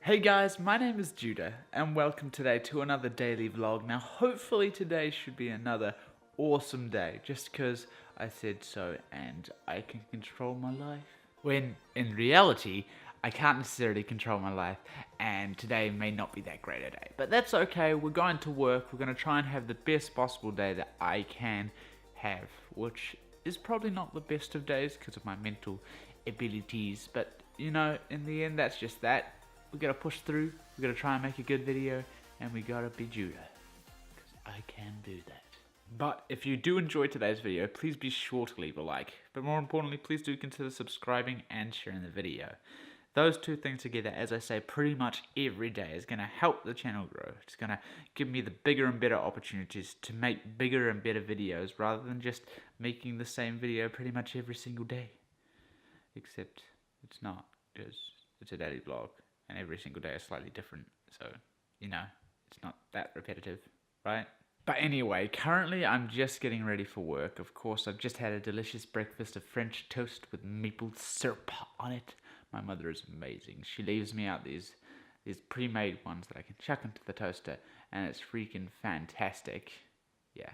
Hey guys, my name is Judah and welcome today to another daily vlog. Now hopefully today should be another awesome day just because I said so and I can control my life. When in reality, I can't necessarily control my life and today may not be that great a day. But that's okay, we're going to work, we're going to try and have the best possible day that I can have, which is probably not the best of days because of my mental abilities, but you know, in the end that's just that. We gotta push through, we gotta try and make a good video, and we gotta be Judah, because I can do that. But if you do enjoy today's video, please be sure to leave a like. But more importantly, please do consider subscribing and sharing the video. Those two things together, as I say pretty much every day, is gonna help the channel grow. It's gonna give me the bigger and better opportunities to make bigger and better videos, rather than just making the same video pretty much every single day. Except it's not, because it's a daily vlog. And every single day is slightly different, so, you know, it's not that repetitive, right? But anyway, currently I'm just getting ready for work. Of course, I've just had a delicious breakfast of French toast with maple syrup on it. My mother is amazing. She leaves me out these pre-made ones that I can chuck into the toaster, and it's freaking fantastic. Yeah,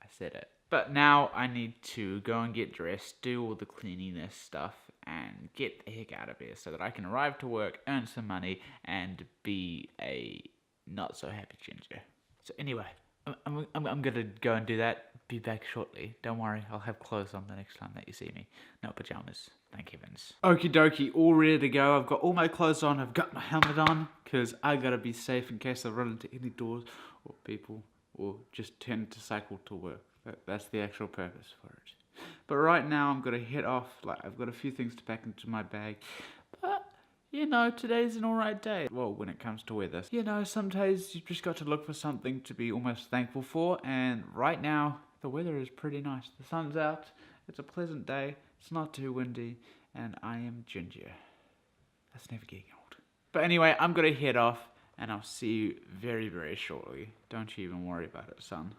I said it. But now I need to go and get dressed, do all the cleanliness stuff, and get the heck out of here so that I can arrive to work, earn some money, and be a not-so-happy ginger. So anyway, I'm gonna go and do that. Be back shortly. Don't worry, I'll have clothes on the next time that you see me. No pajamas, thank heavens. Okie dokie, all ready to go. I've got all my clothes on, I've got my helmet on, because I gotta be safe in case I run into any doors or people, or just turn to cycle to work. That's the actual purpose for it. But right now I'm gonna head off. Like, I've got a few things to pack into my bag. But you know, today's an alright day. Well, when it comes to weather. You know, some days you've just got to look for something to be almost thankful for, and right now the weather is pretty nice. The sun's out, it's a pleasant day, it's not too windy, and I am ginger. That's never getting old. But anyway, I'm gonna head off and I'll see you very, very shortly. Don't you even worry about it, son.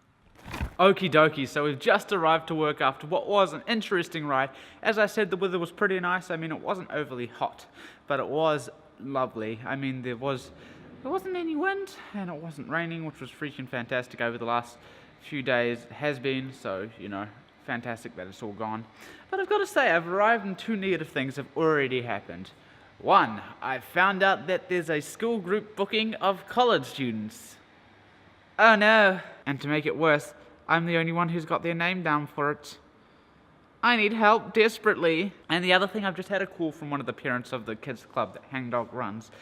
Okie dokie, so we've just arrived to work after what was an interesting ride. As I said, the weather was pretty nice. I mean, it wasn't overly hot, but it was lovely. I mean, there wasn't any wind, and it wasn't raining, which was freaking fantastic over the last few days. It has been, so, you know, fantastic that it's all gone. But I've got to say, I've arrived and two negative things have already happened. One, I found out that there's a school group booking of college students. Oh no. And to make it worse, I'm the only one who's got their name down for it. I need help desperately. And the other thing, I've just had a call from one of the parents of the kids club that Hangdog runs,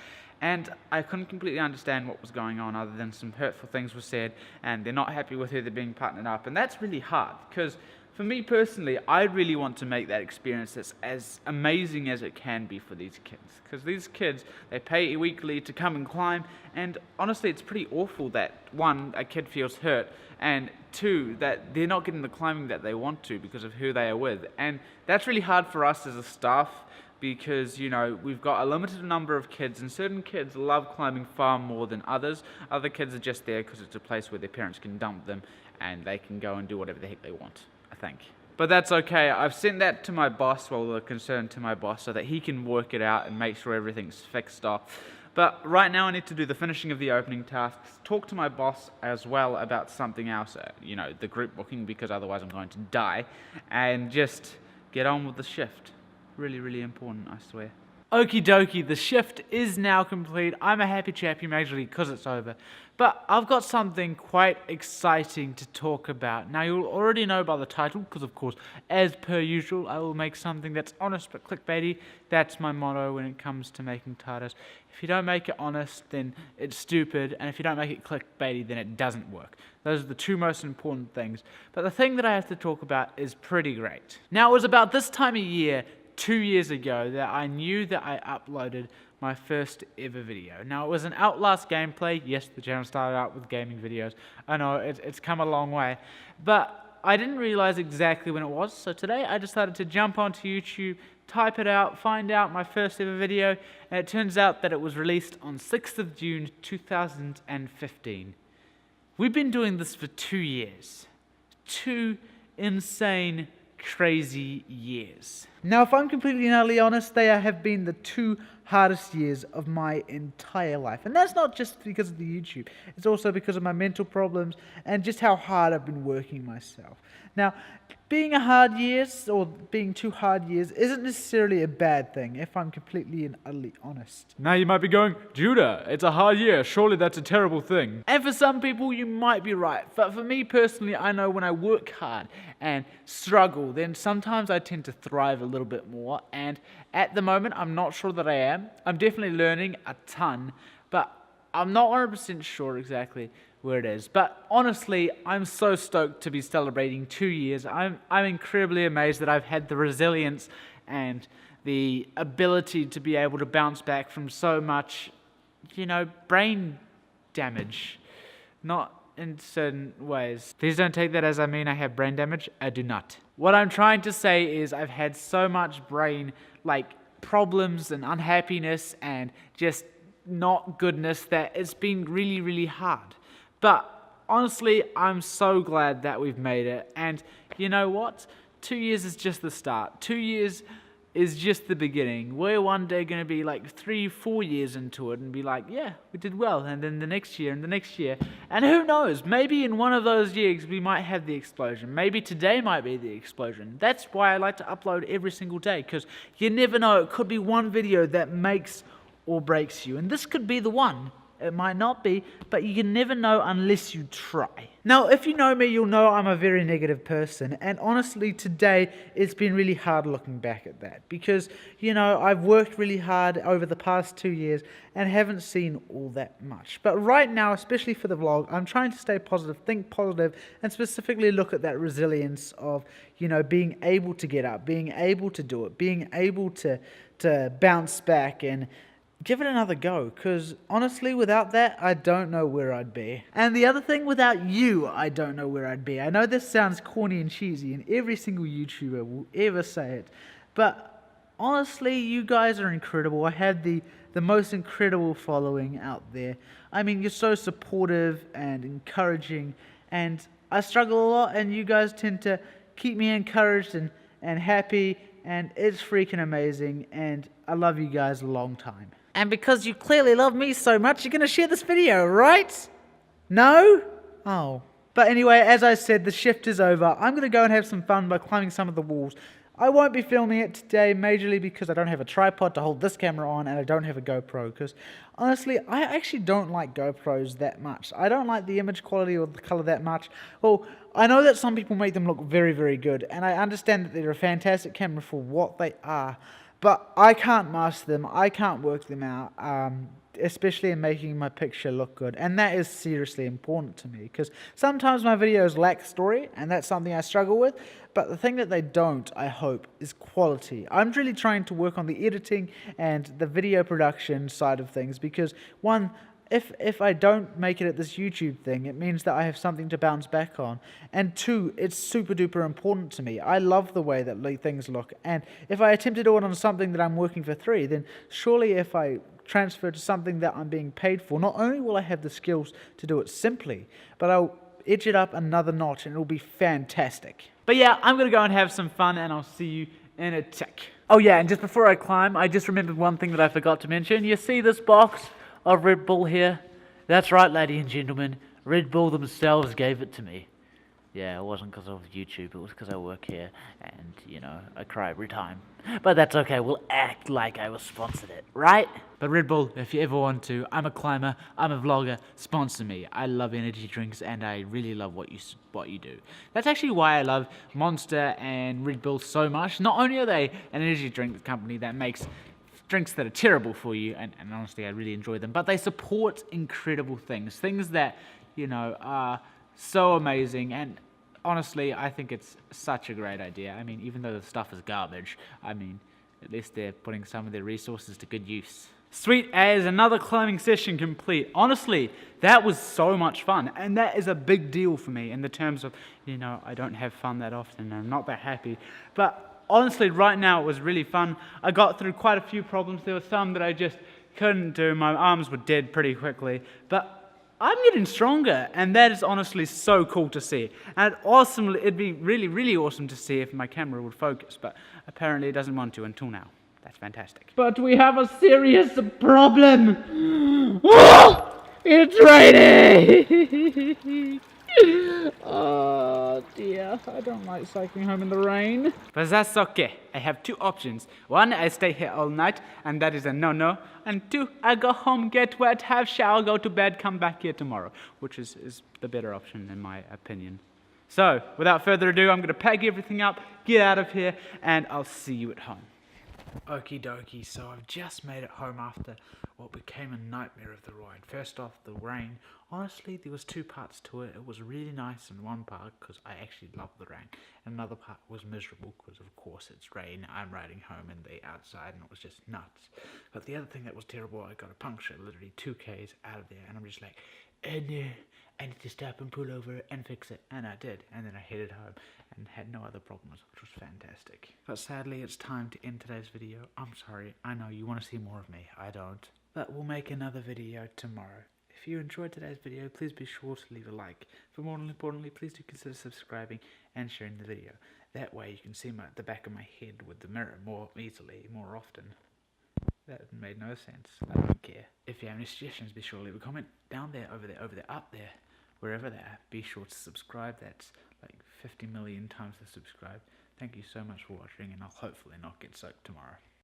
and I couldn't completely understand what was going on other than some hurtful things were said, and they're not happy with who they're being partnered up, and that's really hard, because for me personally, I really want to make that experience as amazing as it can be for these kids. Because these kids, they pay weekly to come and climb, and honestly, it's pretty awful that, one, a kid feels hurt, and two, that they're not getting the climbing that they want to because of who they are with. And that's really hard for us as a staff, because, you know, we've got a limited number of kids, and certain kids love climbing far more than others. Other kids are just there because it's a place where their parents can dump them, and they can go and do whatever the heck they want, I think. But that's okay. I've sent that to my boss, well, the concern to my boss, so that he can work it out and make sure everything's fixed off. But right now I need to do the finishing of the opening tasks, talk to my boss as well about something else, you know, the group booking, because otherwise I'm going to die, and just get on with the shift. Really, really important, I swear. Okie dokie, the shift is now complete. I'm a happy chappy majorly because it's over. But I've got something quite exciting to talk about. Now, you'll already know by the title, because of course, as per usual, I will make something that's honest but clickbaity. That's my motto when it comes to making titles. If you don't make it honest, then it's stupid, and if you don't make it clickbaity, then it doesn't work. Those are the two most important things. But the thing that I have to talk about is pretty great. Now, it was about this time of year, 2 years ago, that I knew that I uploaded my first ever video. Now, it was an Outlast gameplay. Yes, the channel started out with gaming videos. I know, it's come a long way. But I didn't realize exactly when it was, so today I decided to jump onto YouTube, type it out, find out my first ever video, and it turns out that it was released on 6th of June 2015. We've been doing this for 2 years. 2 insane, crazy years. Now, if I'm completely and utterly honest, they have been the 2 hardest years of my entire life. And that's not just because of the YouTube. It's also because of my mental problems and just how hard I've been working myself. Now, being a hard years or being 2 hard years isn't necessarily a bad thing, if I'm completely and utterly honest. Now you might be going, Judah, it's a hard year. Surely that's a terrible thing. And for some people, you might be right. But for me personally, I know when I work hard and struggle, then sometimes I tend to thrive a little bit more. And at the moment, I'm not sure that I am. I'm definitely learning a ton, but I'm not 100% sure exactly where it is. But honestly, I'm so stoked to be celebrating 2 years. I'm incredibly amazed that I've had the resilience and the ability to be able to bounce back from so much, brain damage. Not in certain ways. Please don't take that as I mean I have brain damage. I do not. What I'm trying to say is I've had so much brain, problems and unhappiness and just not goodness that it's been really, really hard. But honestly, I'm so glad that we've made it. And you know what? 2 years is just the start. 2 years is just the beginning. We're one day going to be 3-4 years into it and be like, yeah, we did well. And then the next year and the next year. And who knows? Maybe in one of those years we might have the explosion. Maybe today might be the explosion. That's why I like to upload every single day, because you never know. It could be one video that makes or breaks you. And this could be the one. It might not be, but you can never know unless you try. Now, if you know me, you'll know I'm a very negative person. And honestly, today, it's been really hard looking back at that. Because, I've worked really hard over the past 2 years and haven't seen all that much. But right now, especially for the vlog, I'm trying to stay positive, think positive, and specifically look at that resilience of, being able to get up, being able to do it, being able to bounce back and give it another go, because honestly, without that, I don't know where I'd be. And the other thing, without you, I don't know where I'd be. I know this sounds corny and cheesy, and every single YouTuber will ever say it, but honestly, you guys are incredible. I have the most incredible following out there. I mean, you're so supportive and encouraging, and I struggle a lot, and you guys tend to keep me encouraged and happy, and it's freaking amazing, and I love you guys a long time. And because you clearly love me so much, you're going to share this video, right? No? Oh. But anyway, as I said, the shift is over. I'm going to go and have some fun by climbing some of the walls. I won't be filming it today, majorly because I don't have a tripod to hold this camera on, and I don't have a GoPro, because honestly, I actually don't like GoPros that much. I don't like the image quality or the color that much. Well, I know that some people make them look very, very good, and I understand that they're a fantastic camera for what they are. But I can't master them, I can't work them out, especially in making my picture look good. And that is seriously important to me, because sometimes my videos lack story, and that's something I struggle with. But the thing that they don't, I hope, is quality. I'm really trying to work on the editing and the video production side of things, because one, if I don't make it at this YouTube thing, it means that I have something to bounce back on. And 2, it's super duper important to me. I love the way that things look. And if I attempt to do it on something that I'm working for 3, then surely if I transfer to something that I'm being paid for, not only will I have the skills to do it simply, but I'll edge it up another notch and it'll be fantastic. But yeah, I'm going to go and have some fun, and I'll see you in a tick. Oh yeah, and just before I climb, I just remembered one thing that I forgot to mention. You see this box of Red Bull here? That's right, ladies and gentlemen, Red Bull themselves gave it to me. Yeah, it wasn't because of YouTube, it was because I work here, and, I cry every time. But that's okay, we'll act like I was sponsored it, right? But Red Bull, if you ever want to, I'm a climber, I'm a vlogger, sponsor me. I love energy drinks, and I really love what you do. That's actually why I love Monster and Red Bull so much. Not only are they an energy drink company that makes drinks that are terrible for you, and honestly, I really enjoy them, but they support incredible things that, are so amazing, and honestly, I think it's such a great idea. I mean, even though the stuff is garbage, at least they're putting some of their resources to good use. Sweet as, another climbing session complete. Honestly, that was so much fun, and that is a big deal for me in the terms of, I don't have fun that often, and I'm not that happy, but honestly, right now it was really fun. I got through quite a few problems. There were some that I just couldn't do. My arms were dead pretty quickly. But I'm getting stronger, and that is honestly so cool to see. And it'd be really, really awesome to see if my camera would focus, but apparently it doesn't want to until now. That's fantastic. But we have a serious problem. It's raining. Oh dear, I don't like cycling home in the rain. But that's okay. I have two options. One, I stay here all night, and that is a no-no. And two, I go home, get wet, have shower, go to bed, come back here tomorrow, which is the better option in my opinion. So, without further ado, I'm going to pack everything up, get out of here, and I'll see you at home. Okie dokie, so I've just made it home after what became a nightmare of the ride. First off, the rain. Honestly, there was two parts to it. It was really nice in one part because I actually loved the rain. And another part was miserable because, of course, it's rain. I'm riding home in the outside and it was just nuts. But the other thing that was terrible, I got a puncture literally 2 k's out of there. And I'm just like, oh no, I need to stop and pull over and fix it. And I did. And then I headed home and had no other problems, which was fantastic. But sadly, it's time to end today's video. I'm sorry. I know you want to see more of me. I don't. But we'll make another video tomorrow. If you enjoyed today's video, please be sure to leave a like. But more importantly, please do consider subscribing and sharing the video. That way you can see the back of my head with the mirror more easily, more often. That made no sense. I don't care. If you have any suggestions, be sure to leave a comment down there, over there, up there, wherever they are. Be sure to subscribe. That's like 50 million times to subscribe. Thank you so much for watching, and I'll hopefully not get soaked tomorrow.